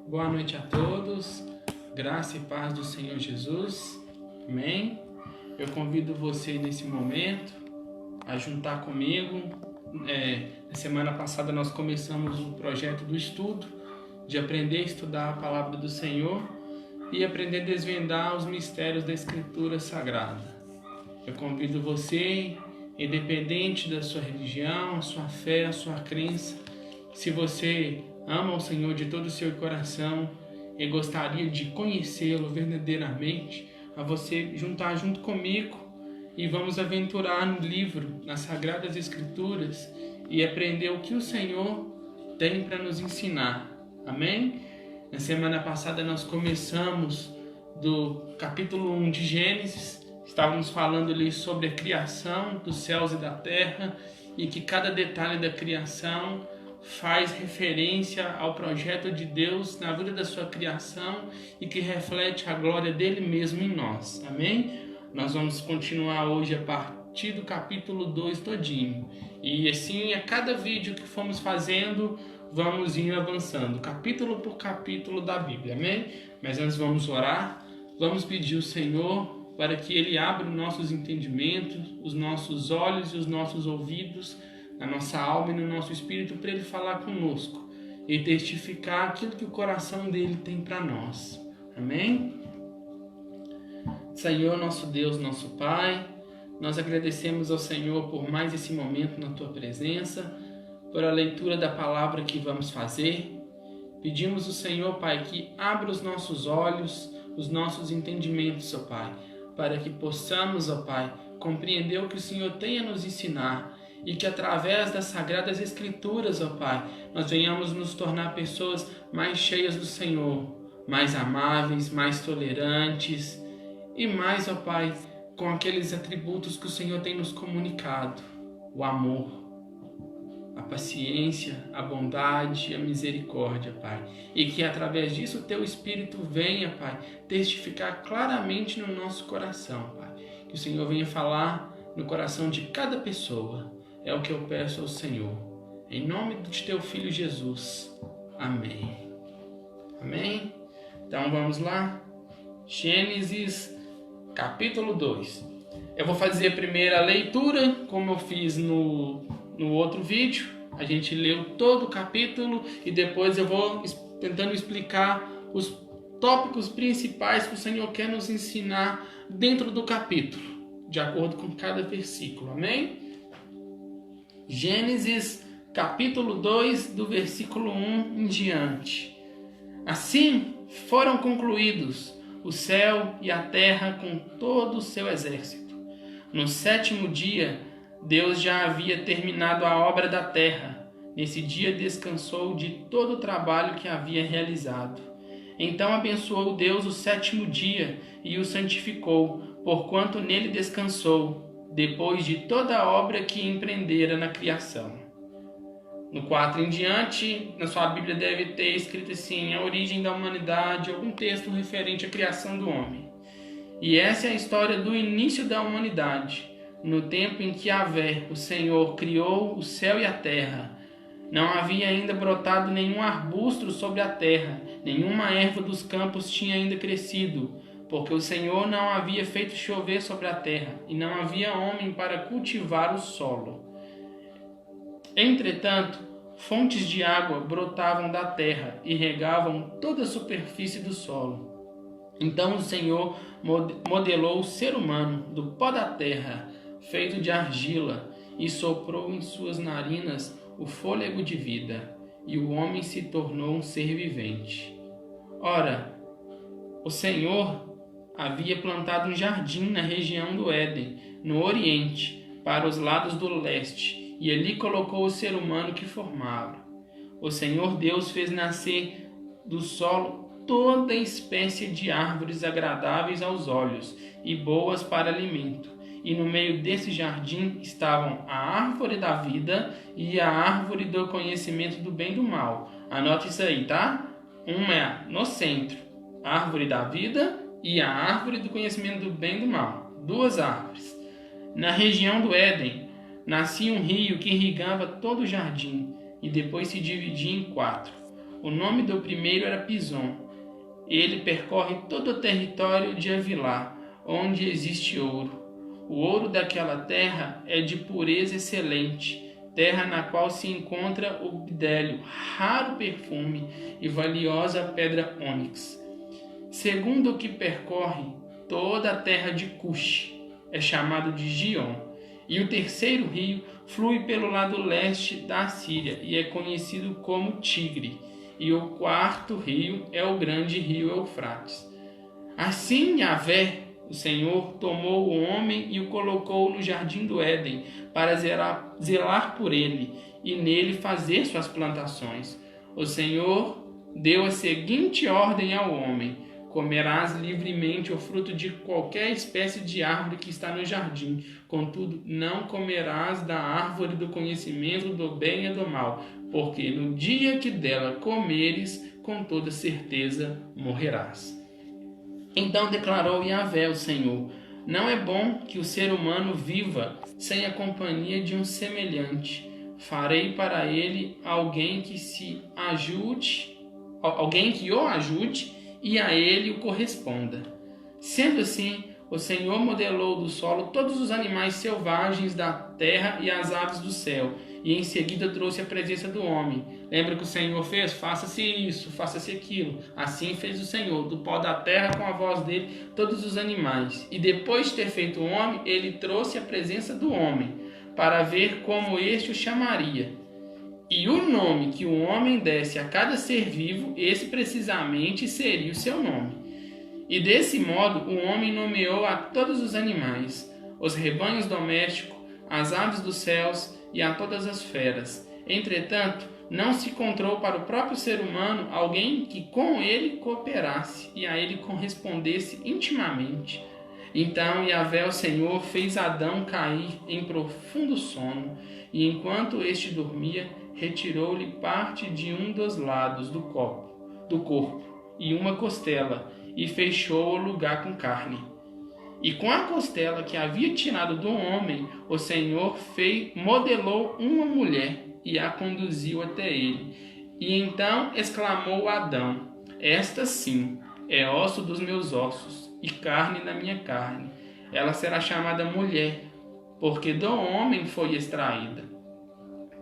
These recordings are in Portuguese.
Boa noite a todos, graça e paz do Senhor Jesus, amém? Eu convido você nesse momento a juntar comigo. Na semana passada nós começamos o projeto do estudo, de aprender a estudar a palavra do Senhor e aprender a desvendar os mistérios da Escritura Sagrada. Eu convido você, independente da sua religião, a sua fé, a sua crença, se você ama o Senhor de todo o seu coração e gostaria de conhecê-lo verdadeiramente, a você juntar junto comigo e vamos aventurar no livro, nas Sagradas Escrituras e aprender o que o Senhor tem para nos ensinar. Amém? Na semana passada nós começamos do capítulo 1 de Gênesis. Estávamos falando ali sobre a criação dos céus e da terra e que cada detalhe da criação faz referência ao projeto de Deus na vida da sua criação e que reflete a glória dele mesmo em nós. Amém? Nós vamos continuar hoje a partir do capítulo 2 todinho. E assim, a cada vídeo que formos fazendo, vamos ir avançando, capítulo por capítulo da Bíblia. Amém? Mas antes vamos orar, vamos pedir ao Senhor para que Ele abra os nossos entendimentos, os nossos olhos e os nossos ouvidos, na nossa alma e no nosso espírito, para Ele falar conosco e testificar aquilo que o coração dele tem para nós. Amém? Senhor, nosso Deus, nosso Pai, nós agradecemos ao Senhor por mais esse momento na Tua presença, por a leitura da palavra que vamos fazer. Pedimos ao Senhor, Pai, que abra os nossos olhos, os nossos entendimentos, ó Pai, para que possamos, ó Pai, compreender o que o Senhor tem a nos ensinar e que através das Sagradas Escrituras, ó Pai, nós venhamos nos tornar pessoas mais cheias do Senhor, mais amáveis, mais tolerantes e mais, ó Pai, com aqueles atributos que o Senhor tem nos comunicado: o amor, a paciência, a bondade, a misericórdia, Pai. E que através disso o Teu Espírito venha, Pai, testificar claramente no nosso coração, Pai. Que o Senhor venha falar no coração de cada pessoa. É o que eu peço ao Senhor. Em nome de Teu Filho Jesus. Amém. Amém? Então vamos lá. Gênesis, capítulo 2. Eu vou fazer a primeira leitura, como eu fiz no outro vídeo. A gente leu todo o capítulo e depois eu vou tentando explicar os tópicos principais que o Senhor quer nos ensinar dentro do capítulo, de acordo com cada versículo. Amém? Gênesis, capítulo 2, do versículo 1 em diante. Assim foram concluídos o céu e a terra com todo o seu exército. No 7º dia, Deus já havia terminado a obra da terra. Nesse dia descansou de todo o trabalho que havia realizado. Então abençoou Deus o 7º dia e o santificou, porquanto nele descansou, depois de toda a obra que empreendera na criação. No 4 em diante, na sua Bíblia deve ter escrito assim: a origem da humanidade, algum texto referente à criação do homem. E essa é a história do início da humanidade. No tempo em que Yahvé, o Senhor, criou o céu e a terra, não havia ainda brotado nenhum arbusto sobre a terra, nenhuma erva dos campos tinha ainda crescido, porque o Senhor não havia feito chover sobre a terra, e não havia homem para cultivar o solo. Entretanto, fontes de água brotavam da terra e regavam toda a superfície do solo. Então o Senhor modelou o ser humano do pó da terra, feito de argila, e soprou em suas narinas o fôlego de vida, e o homem se tornou um ser vivente. Ora, o Senhor havia plantado um jardim na região do Éden, no Oriente, para os lados do leste, e ali colocou o ser humano que formava. O Senhor Deus fez nascer do solo toda espécie de árvores agradáveis aos olhos e boas para alimento. E no meio desse jardim estavam a árvore da vida e a árvore do conhecimento do bem e do mal. Anote isso aí, tá? Uma é no centro, a árvore da vida e a árvore do conhecimento do bem e do mal. Duas árvores. Na região do Éden, nascia um rio que irrigava todo o jardim e depois se dividia em 4. O nome do primeiro era Pison. Ele percorre todo o território de Havilá, onde existe ouro. O ouro daquela terra é de pureza excelente, terra na qual se encontra o bidélio, raro perfume e valiosa pedra ônix. Segundo o que percorre toda a terra de Cush, é chamado de Gion. E o terceiro rio flui pelo lado leste da Assíria e é conhecido como Tigre. E o quarto rio é o grande rio Eufrates. Assim, Yahvé, o Senhor, tomou o homem e o colocou no jardim do Éden para zelar por ele e nele fazer suas plantações. O Senhor deu a seguinte ordem ao homem: comerás livremente o fruto de qualquer espécie de árvore que está no jardim. Contudo, não comerás da árvore do conhecimento do bem e do mal, porque no dia que dela comeres, com toda certeza morrerás. Então declarou Yahvé, o Senhor: não é bom que o ser humano viva sem a companhia de um semelhante. Farei para ele alguém que o ajude e a ele o corresponda. Sendo assim, o Senhor modelou do solo todos os animais selvagens da terra e as aves do céu, e em seguida trouxe a presença do homem. Lembra que o Senhor fez? Faça-se isso, faça-se aquilo. Assim fez o Senhor, do pó da terra, com a voz dele, todos os animais. E depois de ter feito o homem, ele trouxe a presença do homem, para ver como este o chamaria. E o nome que o homem desse a cada ser vivo, esse precisamente seria o seu nome. E desse modo o homem nomeou a todos os animais, os rebanhos domésticos, as aves dos céus e a todas as feras. Entretanto, não se encontrou para o próprio ser humano alguém que com ele cooperasse e a ele correspondesse intimamente. Então Yahvé, o Senhor, fez Adão cair em profundo sono, e enquanto este dormia, retirou-lhe parte de um dos lados do corpo e uma costela, e fechou o lugar com carne. E com a costela que havia tirado do homem, o Senhor modelou uma mulher e a conduziu até ele. E então exclamou Adão: esta sim é osso dos meus ossos e carne da minha carne. Ela será chamada mulher, porque do homem foi extraída.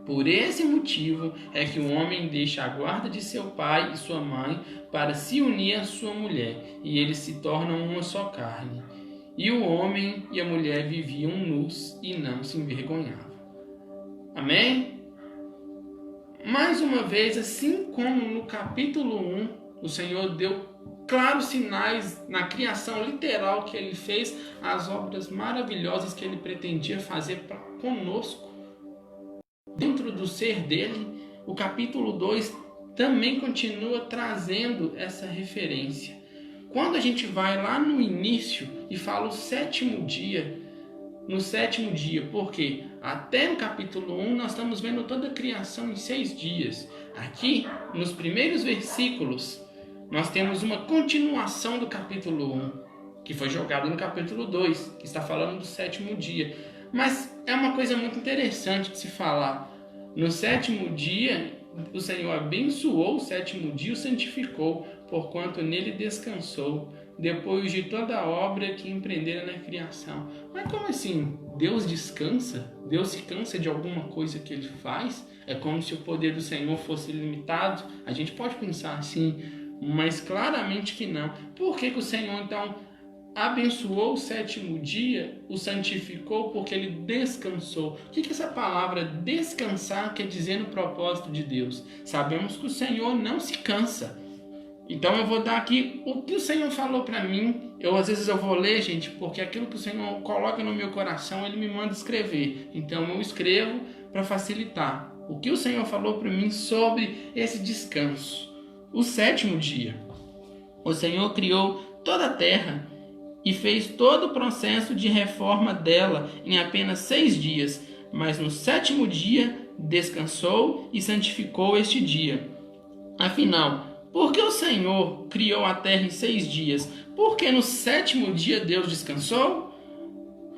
Por esse motivo é que o homem deixa a guarda de seu pai e sua mãe para se unir à sua mulher, e eles se tornam uma só carne. E o homem e a mulher viviam nus e não se envergonhavam. Amém? Mais uma vez, assim como no capítulo 1, o Senhor deu claros sinais na criação literal que Ele fez, as obras maravilhosas que Ele pretendia fazer conosco, dentro do ser dele. O capítulo 2 também continua trazendo essa referência. Quando a gente vai lá no início e fala o sétimo dia, porque até no capítulo 1 nós estamos vendo toda a criação em 6 dias. Aqui, nos primeiros versículos, nós temos uma continuação do capítulo 1, que foi jogado no capítulo 2, que está falando do sétimo dia. Mas é uma coisa muito interessante de se falar. No sétimo dia, o Senhor abençoou o sétimo dia e o santificou, porquanto nele descansou, depois de toda a obra que empreendera na criação. Mas como assim? Deus descansa? Deus se cansa de alguma coisa que Ele faz? É como se o poder do Senhor fosse limitado? A gente pode pensar assim, mas claramente que não. Por que o Senhor, então, abençoou o sétimo dia, o santificou? Porque Ele descansou. O que essa palavra descansar quer dizer no propósito de Deus? Sabemos que o Senhor não se cansa. Então eu vou dar aqui o que o Senhor falou para mim. Às vezes eu vou ler, gente, porque aquilo que o Senhor coloca no meu coração, Ele me manda escrever. Então eu escrevo para facilitar. O que o Senhor falou para mim sobre esse descanso. O sétimo dia. O Senhor criou toda a terra e fez todo o processo de reforma dela em apenas 6 dias. Mas no sétimo dia descansou e santificou este dia. Afinal, por que o Senhor criou a terra em 6 dias? Porque no sétimo dia Deus descansou?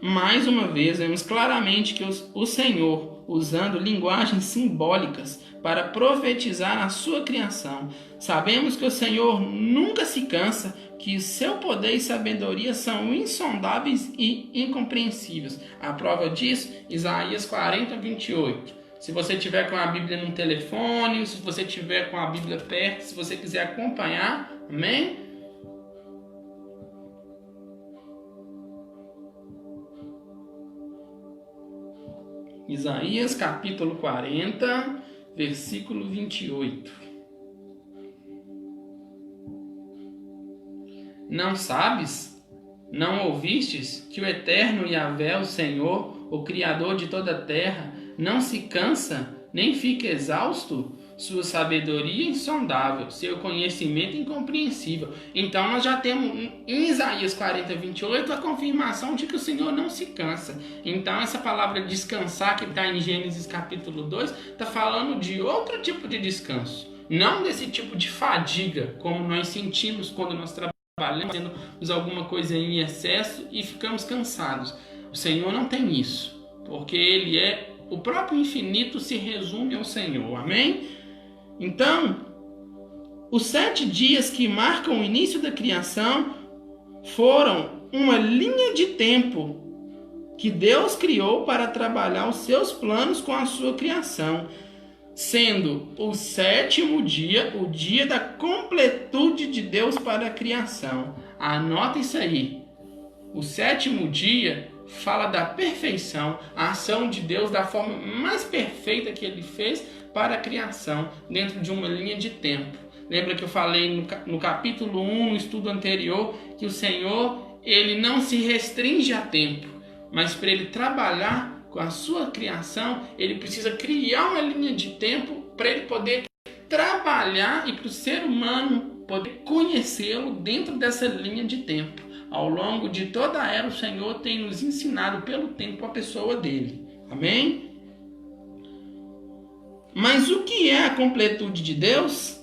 Mais uma vez, vemos claramente que o Senhor, usando linguagens simbólicas para profetizar a sua criação. Sabemos que o Senhor nunca se cansa, que seu poder e sabedoria são insondáveis e incompreensíveis. A prova disso, Isaías 40, 28. Se você tiver com a Bíblia no telefone, se você tiver com a Bíblia perto, se você quiser acompanhar, amém? Isaías capítulo 40, versículo 28. Não sabes? Não ouvistes que o eterno Yahvé, o Senhor, o Criador de toda a terra, não se cansa, nem fica exausto? Sua sabedoria é insondável, seu conhecimento é incompreensível. Então nós já temos em Isaías 40, 28 a confirmação de que o Senhor não se cansa. Então essa palavra descansar que está em Gênesis capítulo 2 está falando de outro tipo de descanso. Não desse tipo de fadiga como nós sentimos quando nós trabalhamos, fazendo alguma coisa em excesso e ficamos cansados. O Senhor não tem isso, porque Ele é o próprio infinito, se resume ao Senhor. Amém? Então, os 7 dias que marcam o início da criação foram uma linha de tempo que Deus criou para trabalhar os seus planos com a sua criação, sendo o 7º dia o dia da completude de Deus para a criação. Anota isso aí. O 7º dia fala da perfeição, a ação de Deus da forma mais perfeita que Ele fez para a criação, dentro de uma linha de tempo. Lembra que eu falei no capítulo 1, no estudo anterior, que o Senhor, Ele não se restringe a tempo, mas para Ele trabalhar com a sua criação, Ele precisa criar uma linha de tempo para Ele poder trabalhar e para o ser humano poder conhecê-lo dentro dessa linha de tempo. Ao longo de toda a era, o Senhor tem nos ensinado pelo tempo a pessoa dele. Amém? Mas o que é a completude de Deus?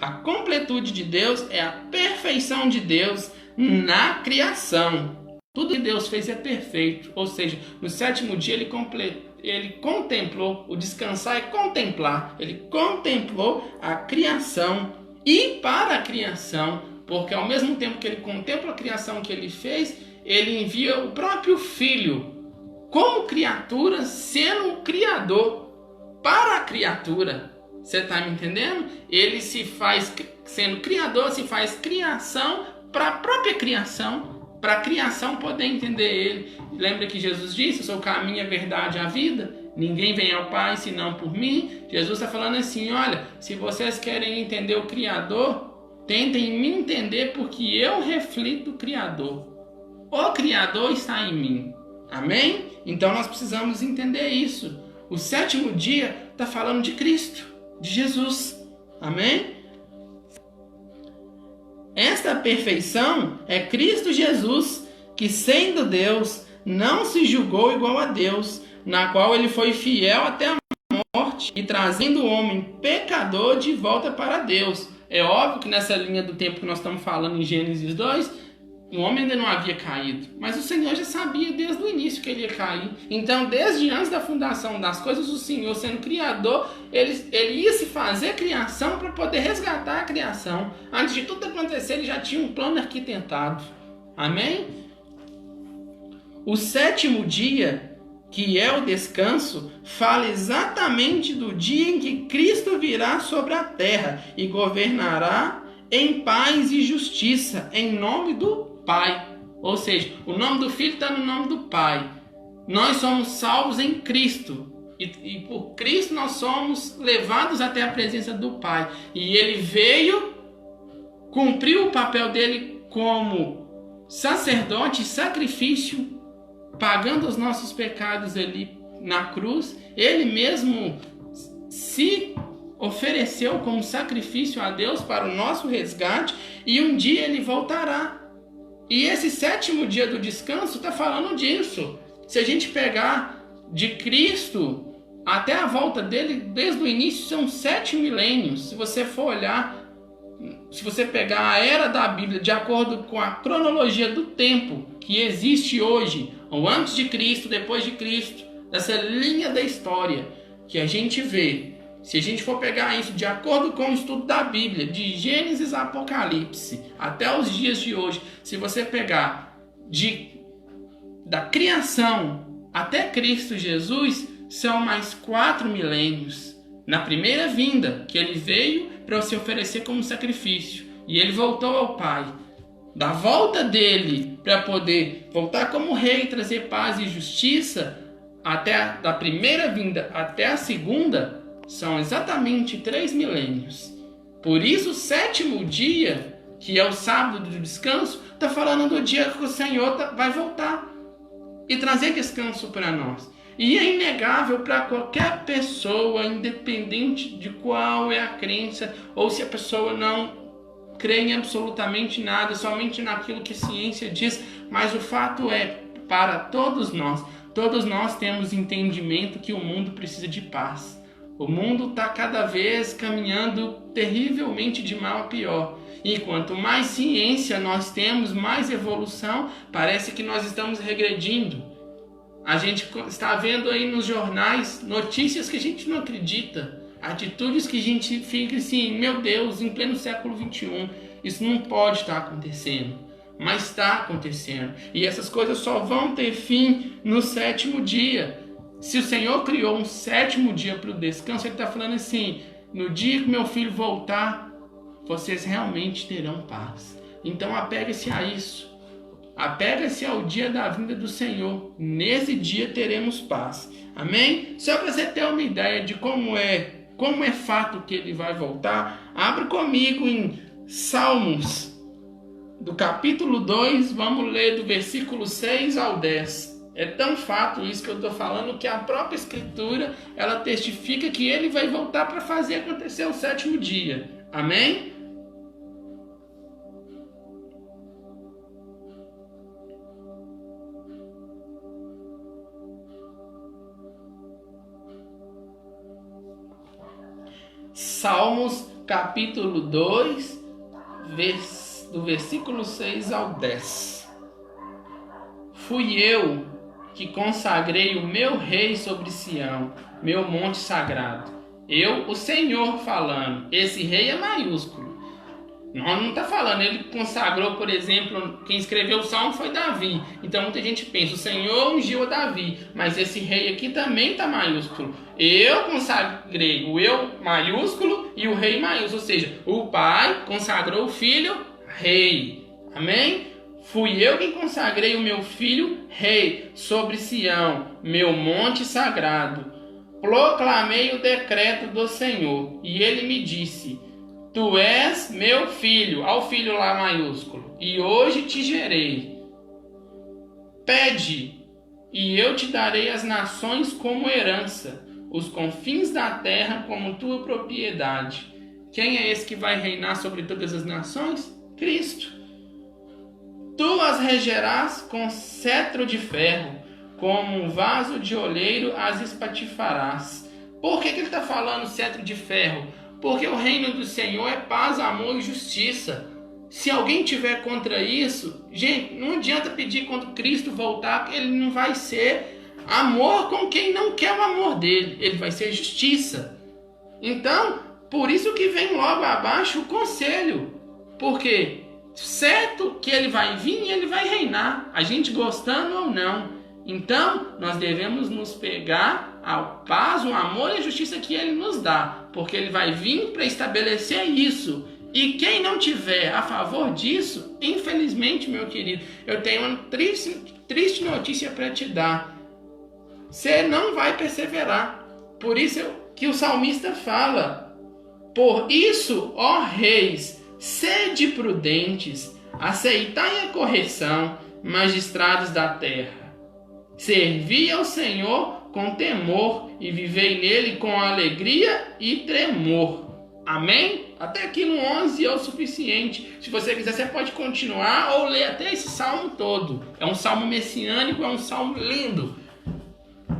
A completude de Deus é a perfeição de Deus na criação. Tudo que Deus fez é perfeito. Ou seja, no 7º dia ele contemplou, o descansar é contemplar. Ele contemplou a criação e para a criação, porque ao mesmo tempo que ele contempla a criação que ele fez, ele envia o próprio Filho como criatura, sendo o Criador para a criatura. Você está me entendendo? Ele se faz, sendo Criador, se faz criação para a própria criação, para a criação poder entender ele. Lembra que Jesus disse: eu sou o caminho, a verdade e a vida? Ninguém vem ao Pai senão por mim. Jesus está falando assim: olha, se vocês querem entender o Criador, tentem me entender, porque eu reflito o Criador. O Criador está em mim. Amém? Então nós precisamos entender isso. O 7º dia está falando de Cristo, de Jesus. Amém? Esta perfeição é Cristo Jesus, que sendo Deus, não se julgou igual a Deus, na qual ele foi fiel até a morte, e trazendo o homem pecador de volta para Deus. É óbvio que nessa linha do tempo que nós estamos falando em Gênesis 2, o homem ainda não havia caído, mas o Senhor já sabia desde o início que ele ia cair. Então, desde antes da fundação das coisas, o Senhor, sendo Criador, ele ia se fazer criação para poder resgatar a criação. Antes de tudo acontecer, ele já tinha um plano arquitetado. Amém? O 7º dia, que é o descanso, fala exatamente do dia em que Cristo virá sobre a terra e governará em paz e justiça, em nome do Pai. Ou seja, o nome do Filho está no nome do Pai. Nós somos salvos em Cristo. E por Cristo nós somos levados até a presença do Pai. E Ele veio, cumpriu o papel dele como sacerdote, sacrifício, pagando os nossos pecados ali na cruz. Ele mesmo se ofereceu como sacrifício a Deus para o nosso resgate, e um dia ele voltará. E esse 7º dia do descanso está falando disso. Se a gente pegar de Cristo até a volta dele, desde o início são 7 milênios. Se você for olhar, se você pegar a era da Bíblia de acordo com a cronologia do tempo que existe hoje, o antes de Cristo, depois de Cristo, dessa linha da história que a gente vê, se a gente for pegar isso de acordo com o estudo da Bíblia, de Gênesis a Apocalipse, até os dias de hoje, se você pegar da criação até Cristo Jesus, são mais 4 milênios. Na primeira vinda, que ele veio para se oferecer como sacrifício, e ele voltou ao Pai. Da volta dele para poder voltar como rei e trazer paz e justiça, da primeira vinda até a segunda, são exatamente 3 milênios. Por isso o 7º dia, que é o sábado do descanso, está falando do dia que o Senhor vai voltar e trazer descanso para nós. E é inegável para qualquer pessoa, independente de qual é a crença, ou se a pessoa não crê em absolutamente nada, somente naquilo que a ciência diz, mas o fato é, para todos nós temos entendimento que o mundo precisa de paz. O mundo está cada vez caminhando terrivelmente de mal a pior. E quanto mais ciência nós temos, mais evolução, parece que nós estamos regredindo. A gente está vendo aí nos jornais notícias que a gente não acredita. Atitudes que a gente fica assim, meu Deus, em pleno século XXI, isso não pode estar acontecendo. Mas está acontecendo. E essas coisas só vão ter fim no 7º dia. Se o Senhor criou um 7º dia para o descanso, Ele está falando assim, no dia que meu filho voltar, vocês realmente terão paz. Então apega-se a isso. Apega-se ao dia da vinda do Senhor. Nesse dia teremos paz. Amém? Só para você ter uma ideia de como é fato que Ele vai voltar, abre comigo em Salmos, do capítulo 2, vamos ler do versículo 6 ao 10. É tão fato isso que eu estou falando que a própria Escritura, ela testifica que Ele vai voltar para fazer acontecer o 7º dia. Amém? Salmos capítulo 2, do versículo 6 ao 10. Fui eu que consagrei o meu rei sobre Sião, meu monte sagrado. Eu, o Senhor, falando. Esse rei é maiúsculo. Não está falando, ele consagrou, por exemplo, quem escreveu o Salmo foi Davi. Então muita gente pensa, o Senhor ungiu a Davi, mas esse rei aqui também está maiúsculo. Eu consagrei o eu maiúsculo e o rei maiúsculo, ou seja, o pai consagrou o filho rei. Amém? Fui eu quem consagrei o meu filho rei sobre Sião, meu monte sagrado. Proclamei o decreto do Senhor e ele me disse: Tu és meu filho, ao filho lá maiúsculo, e hoje te gerei. Pede, e eu te darei as nações como herança, os confins da terra como tua propriedade. Quem é esse que vai reinar sobre todas as nações? Cristo. Tu as regerás com cetro de ferro, como um vaso de oleiro as espatifarás. Por que ele está falando cetro de ferro? Porque o reino do Senhor é paz, amor e justiça. Se alguém tiver contra isso, gente, não adianta pedir quando Cristo voltar, que ele não vai ser amor com quem não quer o amor dele. Ele vai ser justiça. Então, por isso que vem logo abaixo o conselho. Porque certo que ele vai vir e ele vai reinar, a gente gostando ou não. Então, nós devemos nos pegar ao paz, o amor e a justiça que ele nos dá, porque ele vai vir para estabelecer isso. E quem não tiver a favor disso, infelizmente, meu querido, eu tenho uma triste notícia para te dar. Você não vai perseverar. Por isso que o salmista fala: por isso, ó reis, sede prudentes, aceitai a correção, magistrados da terra. Servi ao Senhor com temor e vivei nele com alegria e tremor. Amém? Até aqui no 11 é o suficiente. Se você quiser, você pode continuar ou ler até esse salmo todo. É um salmo messiânico, é um salmo lindo.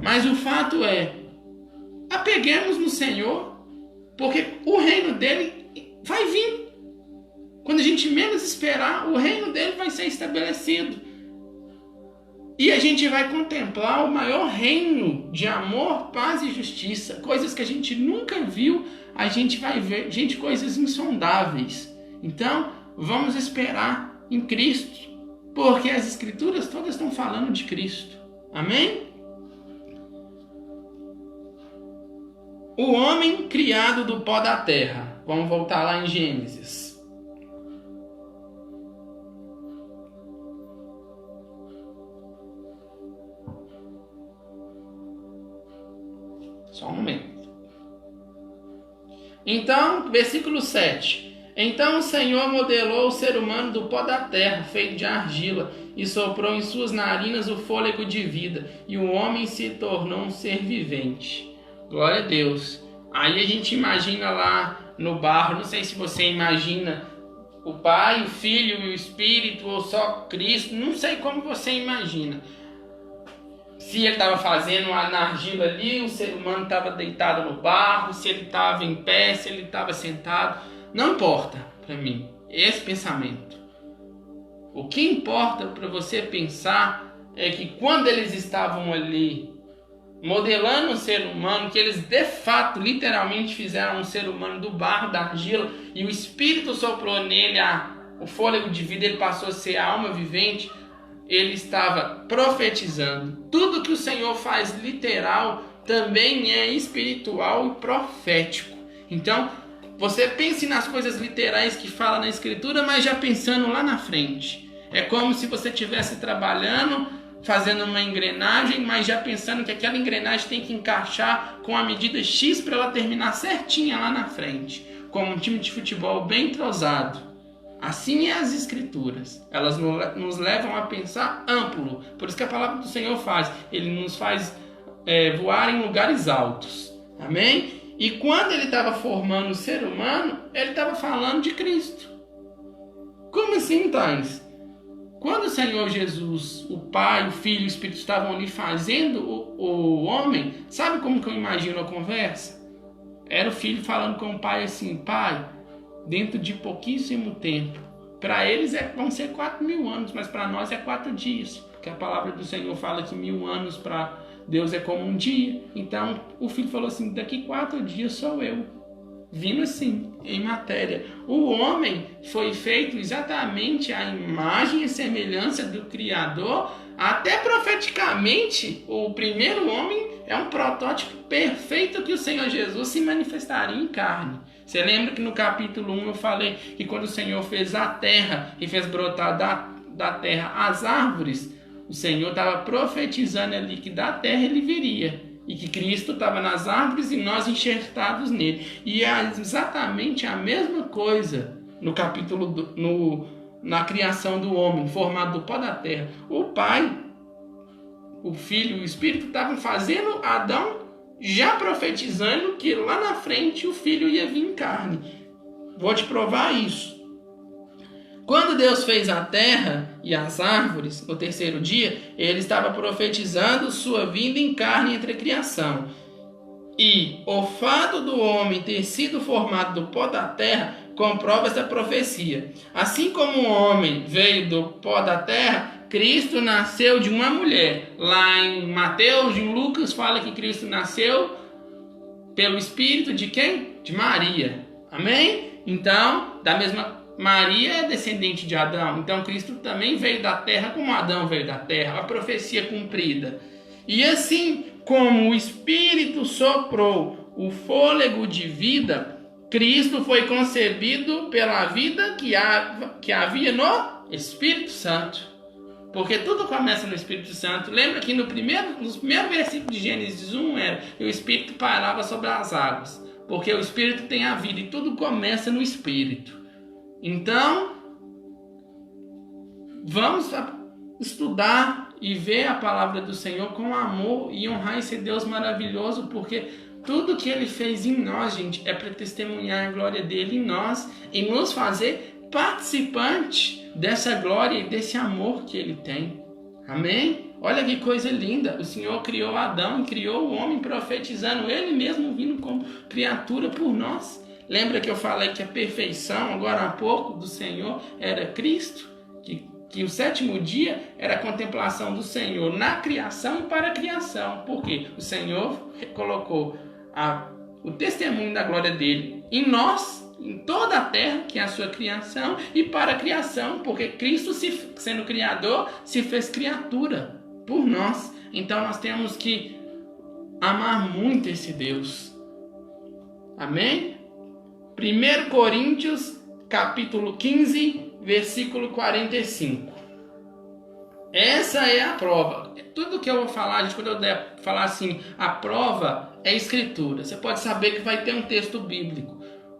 Mas o fato é, apeguemos no Senhor, porque o reino dele vai vir. Quando a gente menos esperar, o reino dele vai ser estabelecido. E a gente vai contemplar o maior reino de amor, paz e justiça. Coisas que a gente nunca viu, a gente vai ver. Gente, coisas insondáveis. Então, vamos esperar em Cristo. Porque as Escrituras todas estão falando de Cristo. Amém? O homem criado do pó da terra. Vamos voltar lá em Gênesis. Só um momento. Então, versículo 7. Então o Senhor modelou o ser humano do pó da terra, feito de argila, e soprou em suas narinas o fôlego de vida, e o homem se tornou um ser vivente. Glória a Deus. Aí a gente imagina lá no barro, não sei se você imagina o Pai, o Filho e o Espírito, ou só Cristo, não sei como você imagina. Se ele estava fazendo na argila ali, o ser humano estava deitado no barro, se ele estava em pé, se ele estava sentado, não importa para mim esse pensamento. O que importa para você pensar é que quando eles estavam ali modelando o ser humano, que eles de fato, literalmente fizeram um ser humano do barro, da argila, e o Espírito soprou nele o fôlego de vida, ele passou a ser a alma vivente, ele estava profetizando. Tudo que o Senhor faz literal também é espiritual e profético. Então, você pense nas coisas literais que fala na Escritura, mas já pensando lá na frente. É como se você estivesse trabalhando, fazendo uma engrenagem, mas já pensando que aquela engrenagem tem que encaixar com a medida X para ela terminar certinha lá na frente. Como um time de futebol bem entrosado. Assim é as Escrituras. Elas nos levam a pensar amplo. Por isso que a palavra do Senhor faz. Ele nos faz voar em lugares altos. Amém? E quando ele estava formando o ser humano, ele estava falando de Cristo. Como assim, Thais? Quando o Senhor Jesus, o Pai, o Filho e o Espírito estavam ali fazendo o homem, sabe como que eu imagino a conversa? Era o filho falando com o pai assim: Pai, dentro de pouquíssimo tempo, para eles vão ser 4.000 anos, mas para nós é 4 dias, porque a palavra do Senhor fala que 1.000 anos para Deus é como um dia. Então o filho falou assim: daqui 4 dias sou eu, vindo assim, em matéria. O homem foi feito exatamente à imagem e semelhança do Criador. Até profeticamente, o primeiro homem é um protótipo perfeito que o Senhor Jesus se manifestaria em carne. Você lembra que no capítulo 1 eu falei que quando o Senhor fez a terra e fez brotar da terra as árvores, o Senhor estava profetizando ali que da terra ele viria. E que Cristo estava nas árvores e nós enxertados nele. E é exatamente a mesma coisa no capítulo na criação do homem, formado do pó da terra. O Pai, o Filho e o Espírito estavam fazendo Adão, já profetizando que lá na frente o Filho ia vir em carne. Vou te provar isso. Quando Deus fez a terra e as árvores no terceiro dia, ele estava profetizando sua vinda em carne entre a criação. E o fato do homem ter sido formado do pó da terra comprova essa profecia. Assim como o homem veio do pó da terra, Cristo nasceu de uma mulher. Lá em Mateus, em Lucas, fala que Cristo nasceu pelo Espírito de quem? De Maria. Amém? Então, Maria é descendente de Adão. Então, Cristo também veio da terra como Adão veio da terra. A profecia cumprida. E assim como o Espírito soprou o fôlego de vida, Cristo foi concebido pela vida que havia no Espírito Santo. Porque tudo começa no Espírito Santo. Lembra que nos primeiros versículos de Gênesis 1 era: o Espírito parava sobre as águas. Porque o Espírito tem a vida e tudo começa no Espírito. Então, vamos estudar e ver a palavra do Senhor com amor e honrar esse Deus maravilhoso, porque tudo que Ele fez em nós, gente, é para testemunhar a glória dEle em nós e nos fazer participantes dessa glória e desse amor que Ele tem. Amém? Olha que coisa linda. O Senhor criou Adão e criou o homem profetizando, Ele mesmo vindo como criatura por nós. Lembra que eu falei que a perfeição, agora há pouco, do Senhor era Cristo, que que o sétimo dia era a contemplação do Senhor na criação e para a criação. Por quê? O Senhor colocou o testemunho da glória dele em nós, em toda a terra, que é a sua criação, e para a criação, porque Cristo, sendo Criador, se fez criatura por nós. Então nós temos que amar muito esse Deus. Amém? 1 Coríntios, capítulo 15, versículo 45. Essa é a prova. Tudo que eu vou falar, gente, quando eu der falar assim, a prova é escritura. Você pode saber que vai ter um texto bíblico.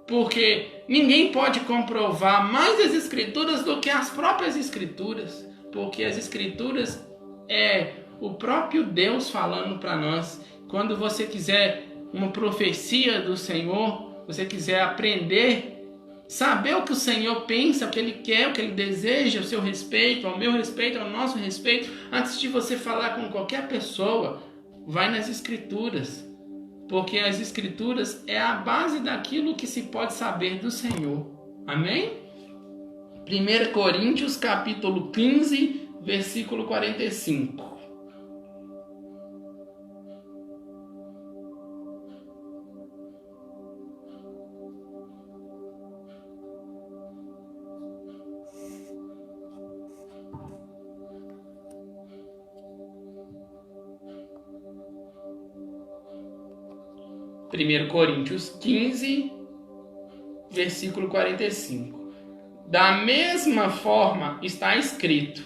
Porque ninguém pode comprovar mais as escrituras do que as próprias escrituras. Porque as escrituras é o próprio Deus falando para nós. Quando você quiser uma profecia do Senhor, você quiser aprender, saber o que o Senhor pensa, o que Ele quer, o que Ele deseja, o seu respeito, ao meu respeito, ao nosso respeito, antes de você falar com qualquer pessoa, vai nas Escrituras. Porque as Escrituras é a base daquilo que se pode saber do Senhor. Amém? 1 Coríntios, capítulo 15, versículo 45. Primeiro Coríntios 15, versículo 45. Da mesma forma está escrito: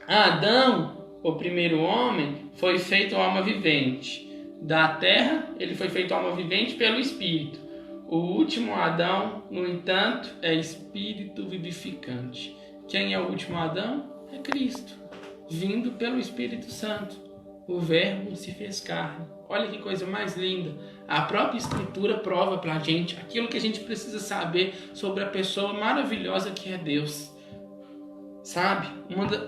Adão, o primeiro homem, foi feito alma vivente. Da terra, ele foi feito alma vivente pelo Espírito. O último Adão, no entanto, é espírito vivificante. Quem é o último Adão? É Cristo, vindo pelo Espírito Santo. O Verbo se fez carne. Olha que coisa mais linda. A própria Escritura prova para a gente aquilo que a gente precisa saber sobre a pessoa maravilhosa que é Deus. Sabe?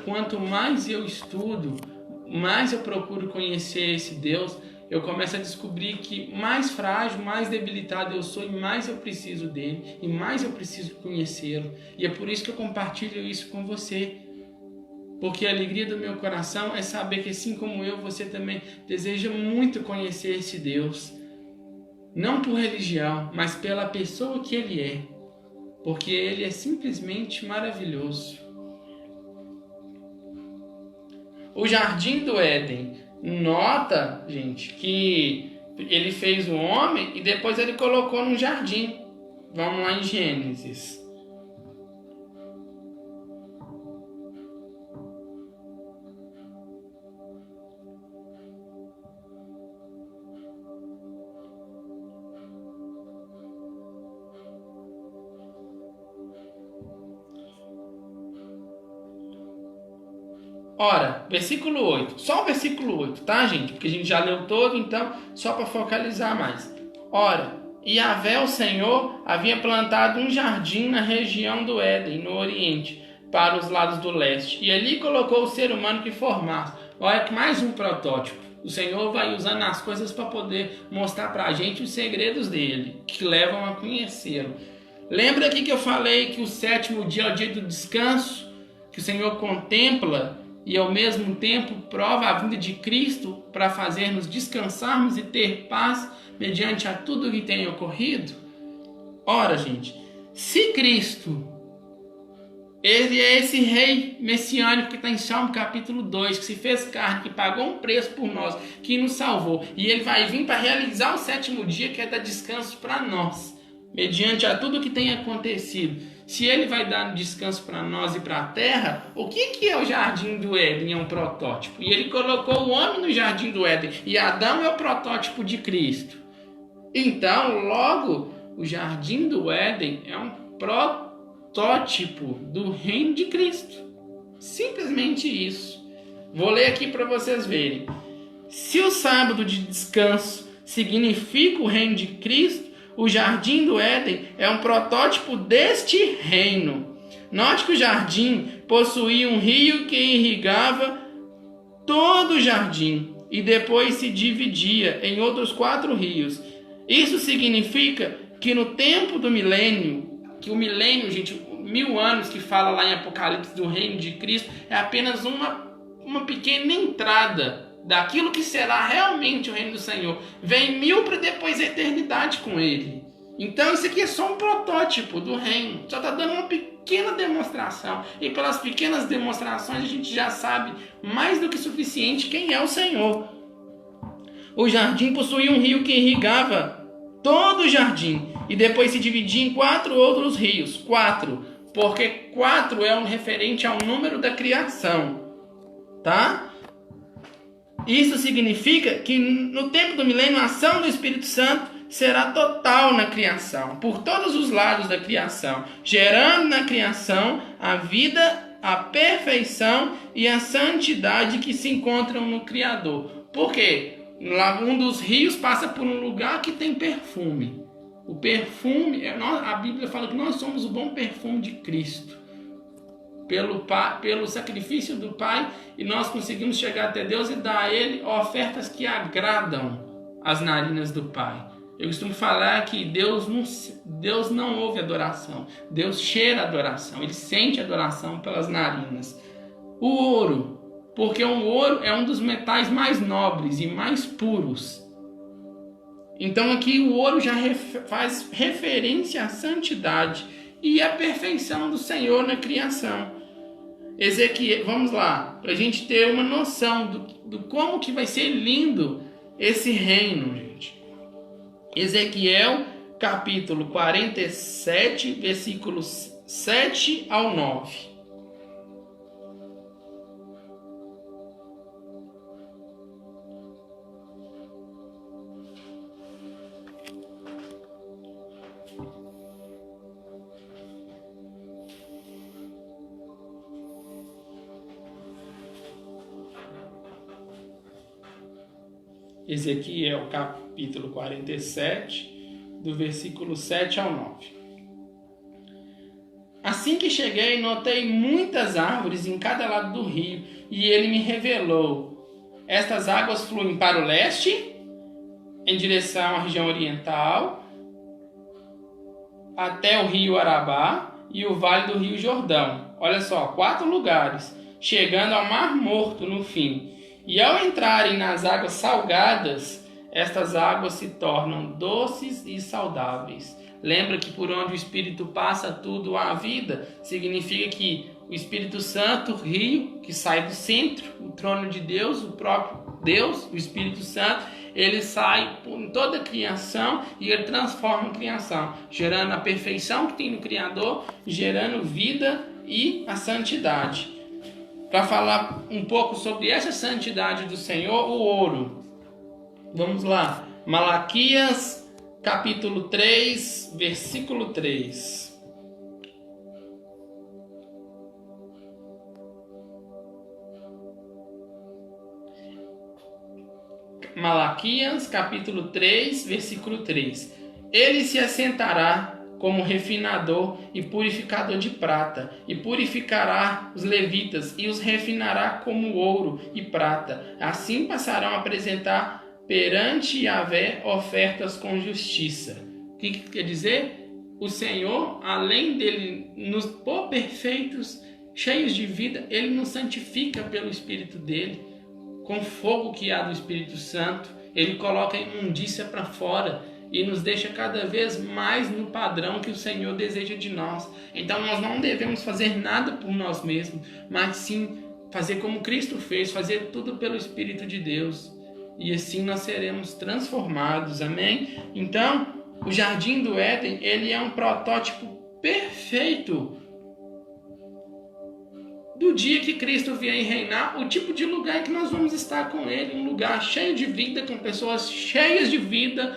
Quanto mais eu estudo, mais eu procuro conhecer esse Deus, eu começo a descobrir que mais frágil, mais debilitado eu sou e mais eu preciso dele e mais eu preciso conhecê-lo. E é por isso que eu compartilho isso com você. Porque a alegria do meu coração é saber que, assim como eu, você também deseja muito conhecer esse Deus. Não por religião, mas pela pessoa que Ele é. Porque Ele é simplesmente maravilhoso. O Jardim do Éden. Nota, gente, que Ele fez o homem e depois Ele colocou num jardim. Vamos lá em Gênesis. Ora, versículo 8. Só o versículo 8, tá, gente? Porque a gente já leu todo, então, só para focalizar mais. Ora, Yahvé, o Senhor, havia plantado um jardim na região do Éden, no Oriente, para os lados do leste. E ali colocou o ser humano que formasse. Olha que mais um protótipo. O Senhor vai usando as coisas para poder mostrar para a gente os segredos dele, que levam a conhecê-lo. Lembra aqui que eu falei que o sétimo dia é o dia do descanso, que o Senhor contempla e ao mesmo tempo prova a vinda de Cristo para fazer-nos descansarmos e ter paz mediante a tudo que tem ocorrido? Ora, gente, se Cristo, Ele é esse rei messiânico que está em Salmo capítulo 2, que se fez carne, que pagou um preço por nós, que nos salvou, e Ele vai vir para realizar o sétimo dia, que é dar descanso para nós, mediante a tudo que tem acontecido. Se Ele vai dar descanso para nós e para a terra, o que é o Jardim do Éden? É um protótipo. E Ele colocou o homem no Jardim do Éden. E Adão é o protótipo de Cristo. Então, logo, o Jardim do Éden é um protótipo do reino de Cristo. Simplesmente isso. Vou ler aqui para vocês verem. Se o sábado de descanso significa o reino de Cristo, o Jardim do Éden é um protótipo deste reino. Note que o jardim possuía um rio que irrigava todo o jardim e depois se dividia em outros 4 rios. Isso significa que no tempo do milênio, que o milênio, gente, o 1000 anos que fala lá em Apocalipse do reino de Cristo é apenas uma pequena entrada daquilo que será realmente o reino do Senhor. Vem 1000 para depois a eternidade com ele. Então isso aqui é só um protótipo do reino. Só está dando uma pequena demonstração. E pelas pequenas demonstrações a gente já sabe mais do que suficiente quem é o Senhor. O jardim possuía um rio que irrigava todo o jardim. E depois se dividia em 4 outros rios. 4. Porque 4 é um referente ao número da criação. Tá? Isso significa que no tempo do milênio a ação do Espírito Santo será total na criação, por todos os lados da criação, gerando na criação a vida, a perfeição e a santidade que se encontram no Criador. Por quê? Lá um dos rios passa por um lugar que tem perfume. O perfume, a Bíblia fala que nós somos o bom perfume de Cristo. Pelo sacrifício do Pai, e nós conseguimos chegar até Deus e dar a Ele ofertas que agradam as narinas do Pai. Eu costumo falar que Deus não ouve adoração, Deus cheira adoração, Ele sente adoração pelas narinas. O ouro, porque o ouro é um dos metais mais nobres e mais puros. Então aqui o ouro já faz referência à santidade e à perfeição do Senhor na criação. Ezequiel, vamos lá, para a gente ter uma noção do como que vai ser lindo esse reino, gente. Ezequiel, capítulo 47, versículos 7 ao 9. Ezequiel, capítulo 47, do versículo 7 ao 9. Assim que cheguei, notei muitas árvores em cada lado do rio, e ele me revelou: estas águas fluem para o leste, em direção à região oriental, até o rio Arabá e o vale do rio Jordão. Olha só, 4 lugares, chegando ao Mar Morto no fim. E ao entrarem nas águas salgadas, estas águas se tornam doces e saudáveis. Lembra que por onde o Espírito passa tudo há vida? Significa que o Espírito Santo, o rio que sai do centro, o trono de Deus, o próprio Deus, o Espírito Santo, ele sai em toda a criação e ele transforma a criação, gerando a perfeição que tem no Criador, gerando vida e a santidade. Para falar um pouco sobre essa santidade do Senhor, o ouro. Vamos lá. Malaquias, capítulo 3, versículo 3. Malaquias, capítulo 3, versículo 3. Ele se assentará como refinador e purificador de prata, e purificará os levitas, e os refinará como ouro e prata. Assim passarão a apresentar perante Yahvé ofertas com justiça. O que quer dizer? O Senhor, além dele nos pôr perfeitos, cheios de vida, ele nos santifica pelo Espírito dele, com fogo que há do Espírito Santo. Ele coloca a imundícia para fora e nos deixa cada vez mais no padrão que o Senhor deseja de nós. Então nós não devemos fazer nada por nós mesmos, mas sim fazer como Cristo fez, fazer tudo pelo Espírito de Deus. E assim nós seremos transformados, amém? Então, o Jardim do Éden, ele é um protótipo perfeito do dia que Cristo vier reinar, o tipo de lugar que nós vamos estar com ele, um lugar cheio de vida, com pessoas cheias de vida,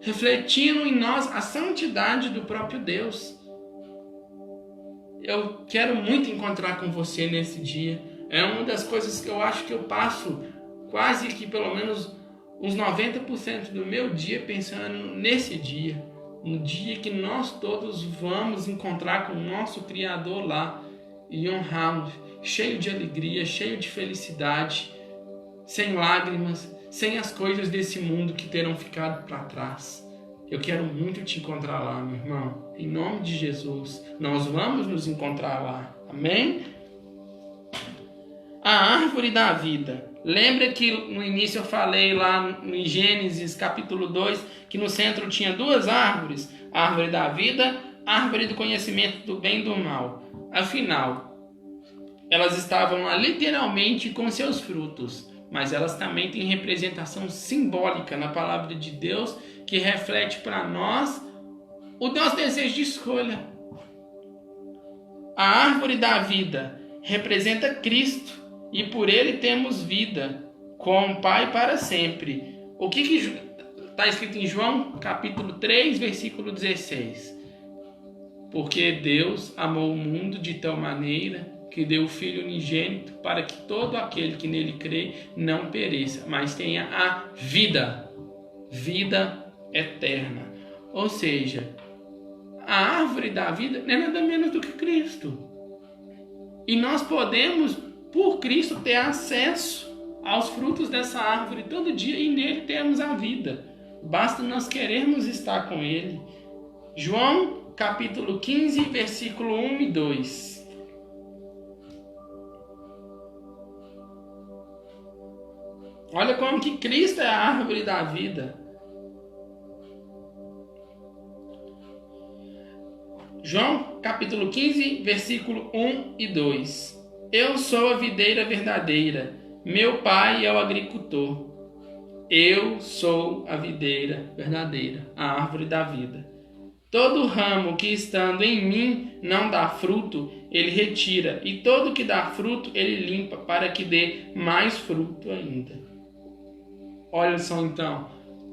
refletindo em nós a santidade do próprio Deus. Eu quero muito encontrar com você nesse dia. É uma das coisas que eu acho que eu passo quase que pelo menos uns 90% do meu dia pensando nesse dia. No dia que nós todos vamos encontrar com o nosso Criador lá e honrá-lo, cheio de alegria, cheio de felicidade, sem lágrimas, sem as coisas desse mundo que terão ficado para trás. Eu quero muito te encontrar lá, meu irmão. Em nome de Jesus, nós vamos nos encontrar lá. Amém? A árvore da vida. Lembra que no início eu falei lá em Gênesis capítulo 2 que no centro tinha duas árvores? A árvore da vida, a árvore do conhecimento do bem e do mal. Afinal, elas estavam lá literalmente com seus frutos, mas elas também têm representação simbólica na palavra de Deus que reflete para nós o nosso desejo de escolha. A árvore da vida representa Cristo e por ele temos vida com o Pai para sempre. O que está escrito em João capítulo 3, versículo 16? Porque Deus amou o mundo de tal maneira que deu o Filho unigênito para que todo aquele que nele crê não pereça, mas tenha a vida eterna. Ou seja, a árvore da vida não é nada menos do que Cristo. E nós podemos, por Cristo, ter acesso aos frutos dessa árvore todo dia e nele temos a vida. Basta nós querermos estar com ele. João capítulo 15, versículo 1 e 2. Olha como que Cristo é a árvore da vida. João capítulo 15, versículo 1 e 2. Eu sou a videira verdadeira, meu pai é o agricultor. Eu sou a videira verdadeira, a árvore da vida. Todo ramo que estando em mim não dá fruto, ele retira, e todo que dá fruto, ele limpa, para que dê mais fruto ainda. Olha só então,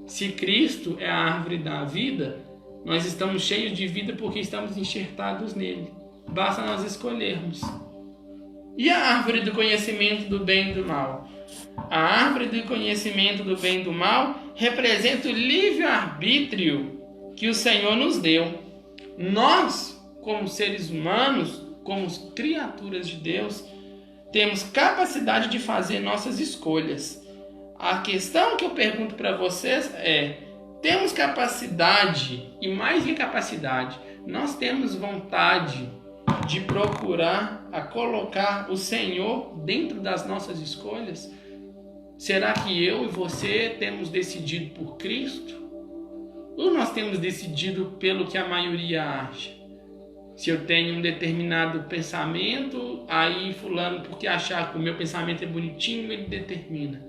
se Cristo é a árvore da vida, nós estamos cheios de vida porque estamos enxertados nele. Basta nós escolhermos. E a árvore do conhecimento do bem e do mal? A árvore do conhecimento do bem e do mal representa o livre-arbítrio que o Senhor nos deu. Nós, como seres humanos, como criaturas de Deus, temos capacidade de fazer nossas escolhas. A questão que eu pergunto para vocês é: temos capacidade, e mais que capacidade, nós temos vontade de procurar a colocar o Senhor dentro das nossas escolhas? Será que eu e você temos decidido por Cristo? Ou nós temos decidido pelo que a maioria acha? Se eu tenho um determinado pensamento, aí fulano, porque achar que o meu pensamento é bonitinho, ele determina.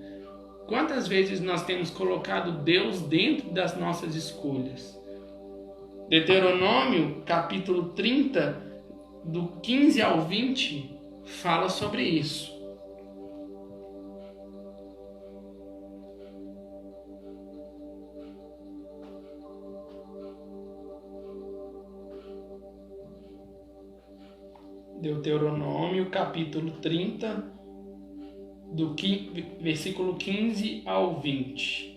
Quantas vezes nós temos colocado Deus dentro das nossas escolhas? Deuteronômio, capítulo 30, do 15 ao 20, fala sobre isso. Deuteronômio, capítulo 30, versículo 15 ao 20.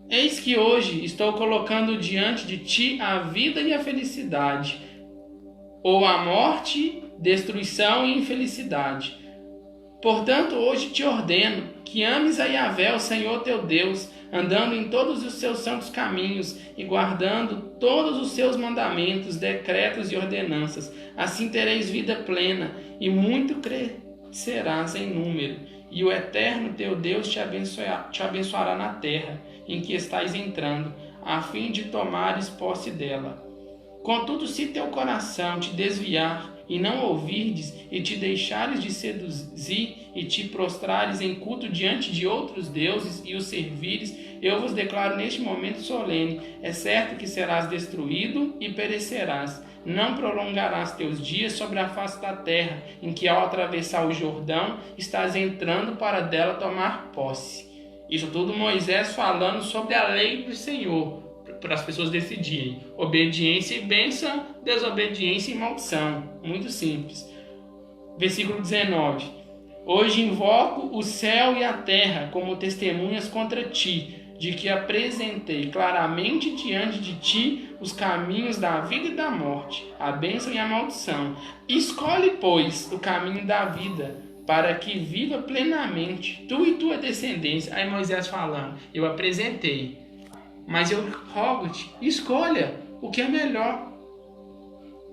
Eis que hoje estou colocando diante de ti a vida e a felicidade, ou a morte, destruição e infelicidade. Portanto, hoje te ordeno que ames a Yahvé, o Senhor teu Deus, andando em todos os seus santos caminhos e guardando todos os seus mandamentos, decretos e ordenanças. Assim tereis vida plena e muito crescerás em número, e o Eterno teu Deus te abençoará na terra em que estais entrando, a fim de tomares posse dela. Contudo, se teu coração te desviar e não ouvirdes, e te deixares de seduzir, e te prostrares em culto diante de outros deuses, e os servires, eu vos declaro neste momento solene: é certo que serás destruído e perecerás. Não prolongarás teus dias sobre a face da terra, em que ao atravessar o Jordão, estás entrando para dela tomar posse. Isso tudo Moisés falando sobre a lei do Senhor, para as pessoas decidirem: obediência e bênção, desobediência e maldição. Muito simples. Versículo 19. Hoje invoco o céu e a terra como testemunhas contra ti, de que apresentei claramente diante de ti os caminhos da vida e da morte, a bênção e a maldição. Escolhe, pois, o caminho da vida, para que viva plenamente tu e tua descendência. Aí Moisés falando: eu apresentei mas eu rogo-te, escolha o que é melhor,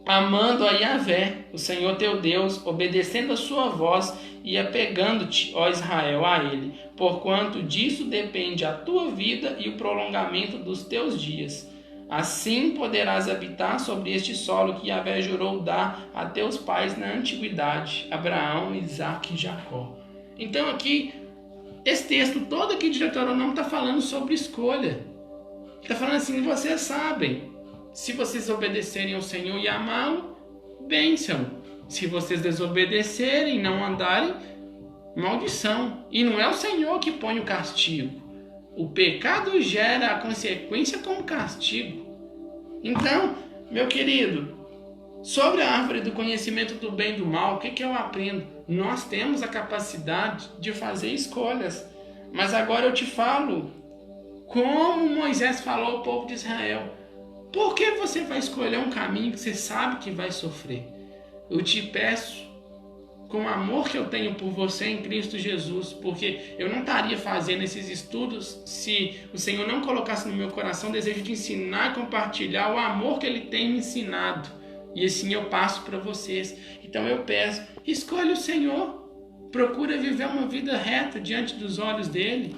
amando a Yahvé, o Senhor teu Deus, obedecendo a sua voz e apegando-te, ó Israel, a ele, porquanto disso depende a tua vida e o prolongamento dos teus dias. Assim poderás habitar sobre este solo que Yahvé jurou dar a teus pais na antiguidade, Abraão, Isaque e Jacó. Então aqui, esse texto todo aqui de Deuteronômio está falando sobre escolha. Está falando assim, vocês sabem, se vocês obedecerem ao Senhor e amá-lo, bênção. Se vocês desobedecerem e não andarem, maldição. E não é o Senhor que põe o castigo. O pecado gera a consequência com o castigo. Então, meu querido, sobre a árvore do conhecimento do bem e do mal, o que eu aprendo? Nós temos a capacidade de fazer escolhas. Mas agora eu te falo como Moisés falou ao povo de Israel. Por que você vai escolher um caminho que você sabe que vai sofrer? Eu te peço, com o amor que eu tenho por você em Cristo Jesus, porque eu não estaria fazendo esses estudos se o Senhor não colocasse no meu coração o desejo de ensinar e compartilhar o amor que Ele tem me ensinado. E assim eu passo para vocês. Então eu peço, escolhe o Senhor, procura viver uma vida reta diante dos olhos dEle.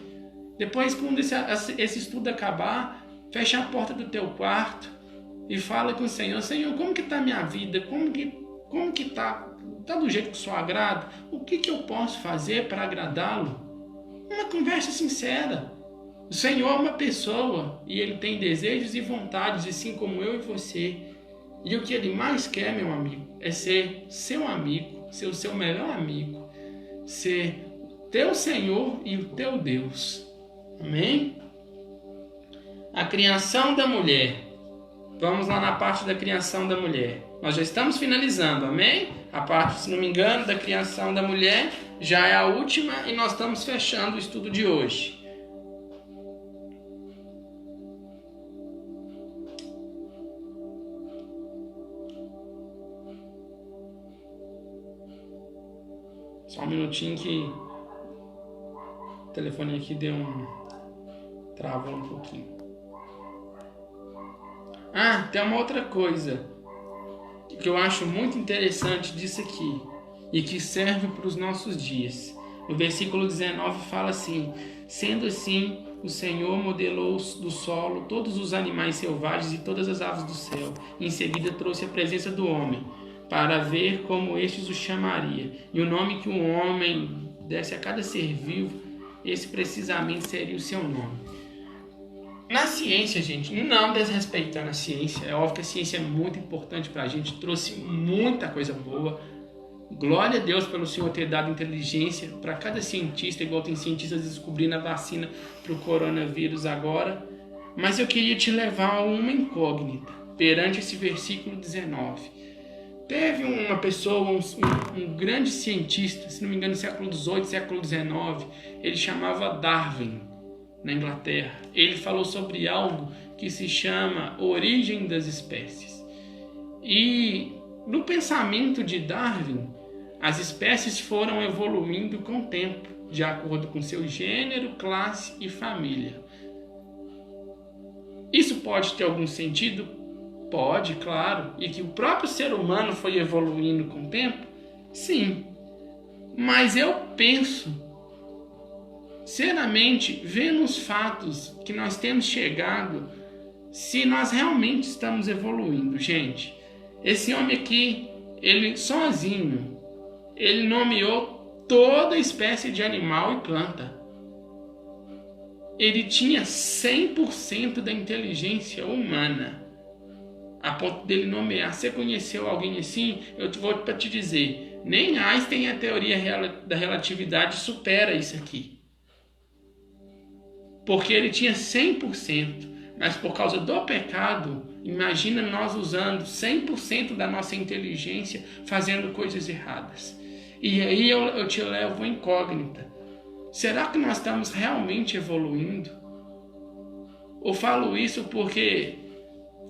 Depois, quando esse estudo acabar, fecha a porta do teu quarto e fala com o Senhor, Senhor, como que está a minha vida? Como que está? Está do jeito que o Senhor agrada? O que eu posso fazer para agradá-lo? Uma conversa sincera. O Senhor é uma pessoa e Ele tem desejos e vontades, assim como eu e você. E o que Ele mais quer, meu amigo, é ser seu amigo, ser o seu melhor amigo, ser teu Senhor e o teu Deus. Amém? A criação da mulher. Vamos lá na parte da criação da mulher. Nós já estamos finalizando, amém? A parte, se não me engano, da criação da mulher já é a última e nós estamos fechando o estudo de hoje. Só um minutinho que o telefone aqui travou um pouquinho. Tem uma outra coisa que eu acho muito interessante disso aqui e que serve para os nossos dias. No versículo 19 fala assim: sendo assim, o Senhor modelou do solo todos os animais selvagens e todas as aves do céu. Em seguida trouxe a presença do homem, para ver como estes o chamaria. E o nome que um homem desse a cada ser vivo, esse precisamente seria o seu nome. Na ciência, gente, não desrespeitando a ciência, é óbvio que a ciência é muito importante para a gente, trouxe muita coisa boa. Glória a Deus pelo Senhor ter dado inteligência para cada cientista, igual tem cientistas descobrindo a vacina para o coronavírus agora. Mas eu queria te levar a uma incógnita perante esse versículo 19. Teve uma pessoa, um grande cientista, se não me engano, no século XVIII, século XIX, ele chamava Darwin, na Inglaterra. Ele falou sobre algo que se chama origem das espécies. E no pensamento de Darwin, as espécies foram evoluindo com o tempo, de acordo com seu gênero, classe e família. Isso pode ter algum sentido? Pode, claro. E que o próprio ser humano foi evoluindo com o tempo? Sim. Mas eu penso, seriamente, vendo os fatos que nós temos chegado, se nós realmente estamos evoluindo. Gente, esse homem aqui, ele sozinho, ele nomeou toda a espécie de animal e planta. Ele tinha 100% da inteligência humana, a ponto dele nomear. Você conheceu alguém assim? Eu vou para te dizer, nem Einstein, a teoria da relatividade, supera isso aqui. Porque ele tinha 100%, mas por causa do pecado, imagina nós usando 100% da nossa inteligência fazendo coisas erradas. E aí eu te levo à incógnita. Será que nós estamos realmente evoluindo? Eu falo isso porque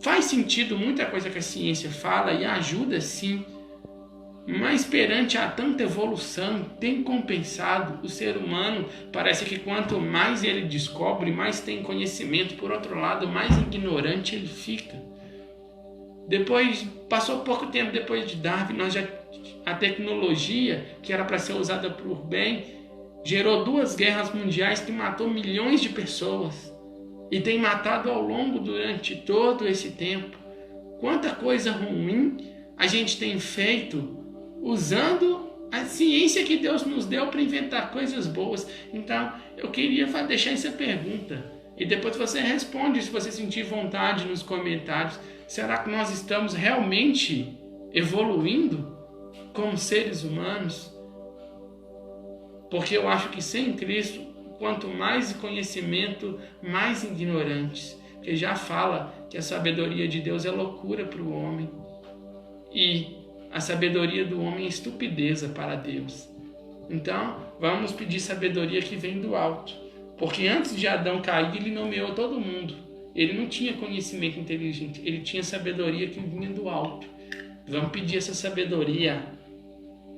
faz sentido muita coisa que a ciência fala e ajuda sim, Mas perante a tanta evolução, tem compensado o ser humano. Parece que quanto mais ele descobre, mais tem conhecimento. Por outro lado, mais ignorante ele fica. Passou pouco tempo depois de Darwin, a tecnologia, que era para ser usada por bem, gerou 2 guerras mundiais que matou milhões de pessoas. E tem matado ao longo durante todo esse tempo. Quanta coisa ruim a gente tem feito usando a ciência que Deus nos deu para inventar coisas boas. Então, eu queria deixar essa pergunta. E depois você responde, se você sentir vontade, nos comentários. Será que nós estamos realmente evoluindo como seres humanos? Porque eu acho que sem Cristo, quanto mais conhecimento, mais ignorantes. Porque já fala que a sabedoria de Deus é loucura para o homem. E a sabedoria do homem é estupideza para Deus. Então, vamos pedir sabedoria que vem do alto. Porque antes de Adão cair, ele nomeou todo mundo. Ele não tinha conhecimento inteligente, ele tinha sabedoria que vinha do alto. Vamos pedir essa sabedoria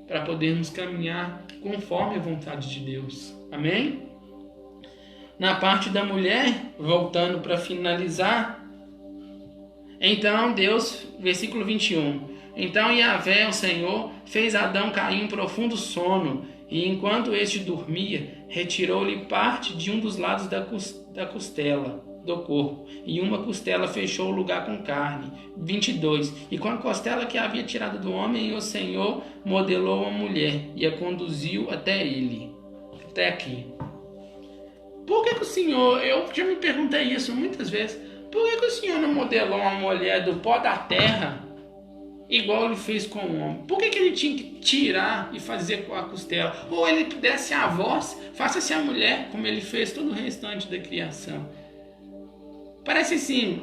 para podermos caminhar conforme a vontade de Deus. Amém? Na parte da mulher, voltando para finalizar, então Deus, versículo 21, então Yahvé, o Senhor, fez Adão cair em profundo sono, e enquanto este dormia, retirou-lhe parte de um dos lados da costela do corpo, e uma costela fechou o lugar com carne. 22. E com a costela que havia tirado do homem, o Senhor modelou uma mulher e a conduziu até ele. Até aqui. Por que o Senhor, eu já me perguntei isso muitas vezes, por que o Senhor não modelou uma mulher do pó da terra igual ele fez com o homem? Por que ele tinha que tirar e fazer com a costela? Ou ele desse a voz, faça-se a mulher, como ele fez todo o restante da criação. Parece assim,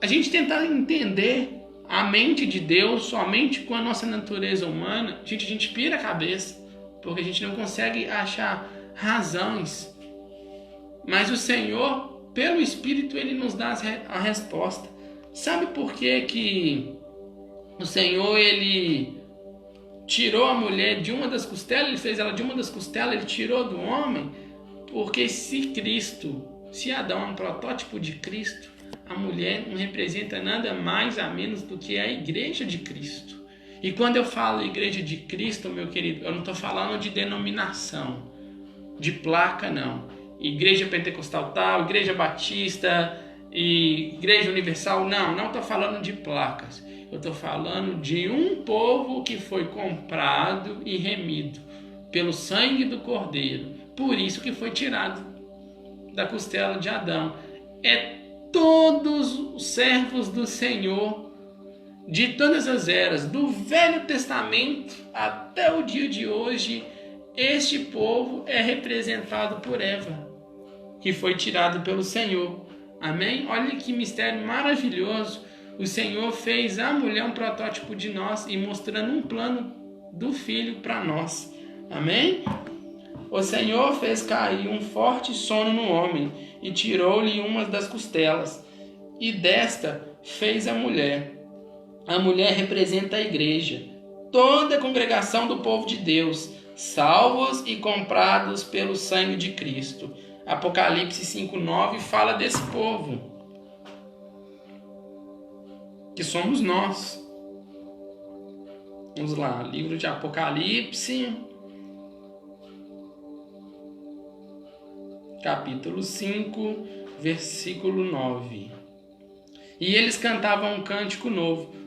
a gente tentar entender a mente de Deus somente com a nossa natureza humana, a gente pira a cabeça, porque a gente não consegue achar razões. Mas o Senhor, pelo Espírito, Ele nos dá a resposta. Sabe por que o Senhor, Ele tirou a mulher de uma das costelas, Ele fez ela de uma das costelas, Ele tirou do homem? Porque se Adão é um protótipo de Cristo, a mulher não representa nada mais a menos do que a igreja de Cristo. E quando eu falo igreja de Cristo, meu querido, eu não estou falando de denominação, de placa, não. Igreja pentecostal tal, igreja batista, igreja universal, não estou falando de placas. Eu estou falando de um povo que foi comprado e remido pelo sangue do Cordeiro. Por isso que foi tirado da costela de Adão. É todos os servos do Senhor, de todas as eras, do Velho Testamento até o dia de hoje, este povo é representado por Eva, que foi tirado pelo Senhor. Amém? Olha que mistério maravilhoso. O Senhor fez a mulher um protótipo de nós e mostrando um plano do Filho para nós. Amém? O Senhor fez cair um forte sono no homem e tirou-lhe uma das costelas. E desta fez a mulher. A mulher representa a igreja, toda a congregação do povo de Deus, salvos e comprados pelo sangue de Cristo. Apocalipse 5:9 fala desse povo, que somos nós. Vamos lá, livro de Apocalipse, capítulo 5, versículo 9. E eles cantavam um cântico novo.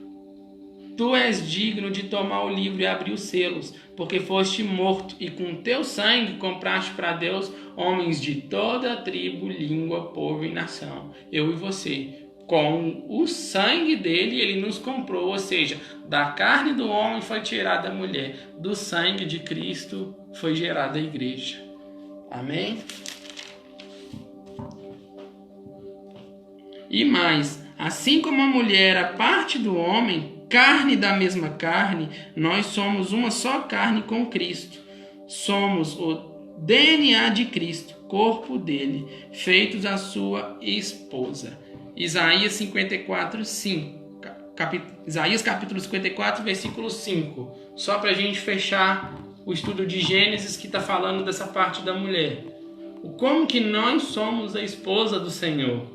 Tu és digno de tomar o livro e abrir os selos, porque foste morto, e com teu sangue compraste para Deus homens de toda a tribo, língua, povo e nação. Eu e você. Com o sangue dele, ele nos comprou, ou seja, da carne do homem foi tirada a mulher, do sangue de Cristo foi gerada a igreja. Amém? E mais, assim como a mulher era parte do homem, carne da mesma carne, nós somos uma só carne com Cristo. Somos o DNA de Cristo, corpo dele, feitos a sua esposa. Isaías 54:5. Isaías capítulo 54, versículo 5. Só para a gente fechar o estudo de Gênesis que está falando dessa parte da mulher. Como que nós somos a esposa do Senhor?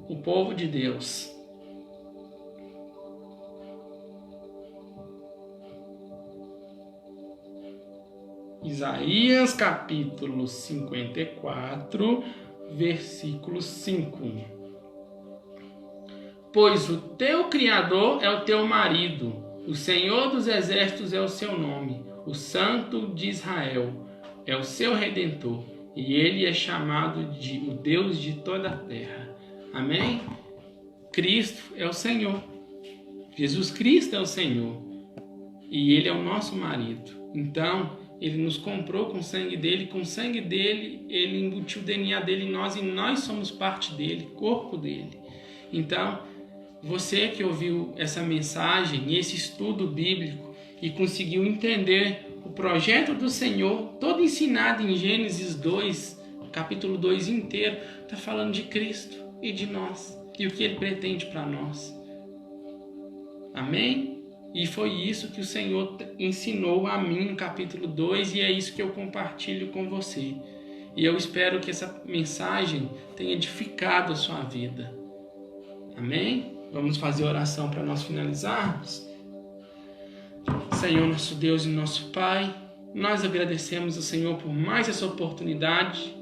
O povo de Deus. Isaías capítulo 54, versículo 5. Pois o teu Criador é o teu marido, o Senhor dos exércitos é o seu nome, o Santo de Israel é o seu Redentor, e ele é chamado de o Deus de toda a terra. Amém? Cristo é o Senhor. Jesus Cristo é o Senhor. E ele é o nosso marido. Então, ele nos comprou com o sangue dele. Com o sangue dele, ele embutiu o DNA dele em nós. E nós somos parte dele, corpo dele. Então, você que ouviu essa mensagem, esse estudo bíblico e conseguiu entender o projeto do Senhor, todo ensinado em Gênesis 2, capítulo 2 inteiro, está falando de Cristo e de nós e o que Ele pretende para nós. Amém? E foi isso que o Senhor ensinou a mim no capítulo 2 e é isso que eu compartilho com você. E eu espero que essa mensagem tenha edificado a sua vida. Amém? Vamos fazer oração para nós finalizarmos? Senhor, nosso Deus e nosso Pai, nós agradecemos ao Senhor por mais essa oportunidade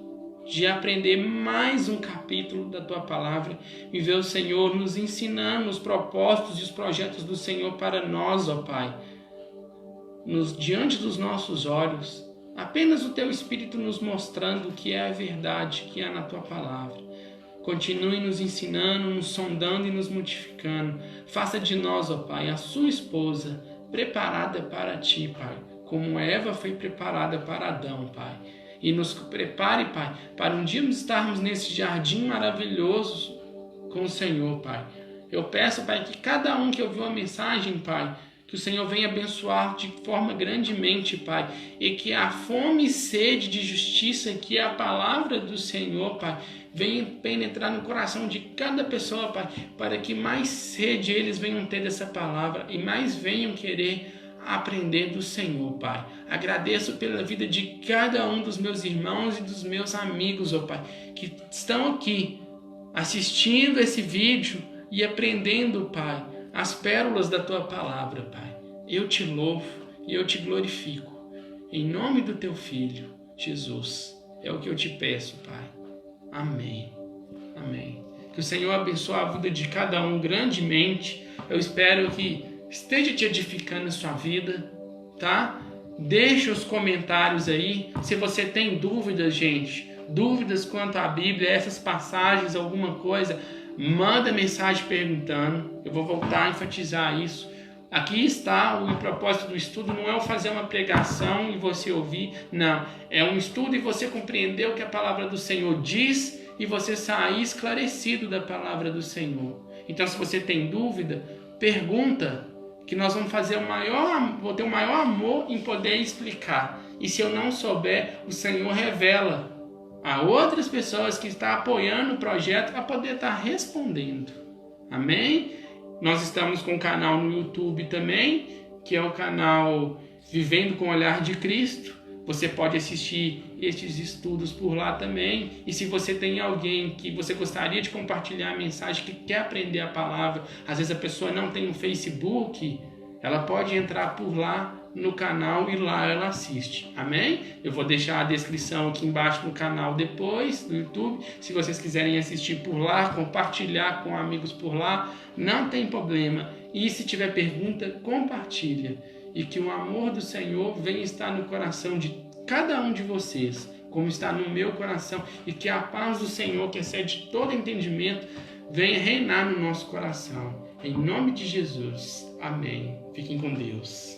de aprender mais um capítulo da Tua Palavra e ver o Senhor nos ensinando os propósitos e os projetos do Senhor para nós, ó Pai. Diante dos nossos olhos, apenas o Teu Espírito nos mostrando o que é a verdade, que é na Tua Palavra. Continue nos ensinando, nos sondando e nos modificando. Faça de nós, ó Pai, a Sua esposa, preparada para Ti, Pai, como Eva foi preparada para Adão, Pai. E nos prepare, Pai, para um dia estarmos nesse jardim maravilhoso com o Senhor, Pai. Eu peço, Pai, que cada um que ouviu a mensagem, Pai, que o Senhor venha abençoar de forma grandemente, Pai, e que a fome e sede de justiça, que é a palavra do Senhor, Pai, venha penetrar no coração de cada pessoa, Pai, para que mais sede eles venham ter dessa palavra e mais venham querer aprender do Senhor, Pai. Agradeço pela vida de cada um dos meus irmãos e dos meus amigos, ó Pai, que estão aqui assistindo esse vídeo e aprendendo, Pai, as pérolas da Tua palavra, Pai. Eu Te louvo e eu Te glorifico. Em nome do Teu Filho, Jesus, é o que eu Te peço, Pai. Amém. Amém. Que o Senhor abençoe a vida de cada um grandemente. Eu espero que esteja te edificando a sua vida, tá? Deixa os comentários aí. Se você tem dúvidas, gente, dúvidas quanto à Bíblia, essas passagens, alguma coisa, manda mensagem perguntando. Eu vou voltar a enfatizar isso. Aqui está o propósito do estudo, não é eu fazer uma pregação e você ouvir, não. É um estudo e você compreender o que a palavra do Senhor diz e você sair esclarecido da palavra do Senhor. Então, se você tem dúvida, pergunta, que nós vamos fazer vou ter o maior amor em poder explicar. E se eu não souber, o Senhor revela a outras pessoas que estão apoiando o projeto a poder estar respondendo. Amém? Nós estamos com um canal no YouTube também, que é o canal Vivendo com o Olhar de Cristo. Você pode assistir estes estudos por lá também. E se você tem alguém que você gostaria de compartilhar a mensagem, que quer aprender a palavra, às vezes a pessoa não tem um Facebook, ela pode entrar por lá no canal e lá ela assiste. Amém? Eu vou deixar a descrição aqui embaixo no canal depois, no YouTube. Se vocês quiserem assistir por lá, compartilhar com amigos por lá, não tem problema. E se tiver pergunta, compartilha. E que o amor do Senhor venha estar no coração de cada um de vocês, como está no meu coração. E que a paz do Senhor, que excede todo entendimento, venha reinar no nosso coração. Em nome de Jesus. Amém. Fiquem com Deus.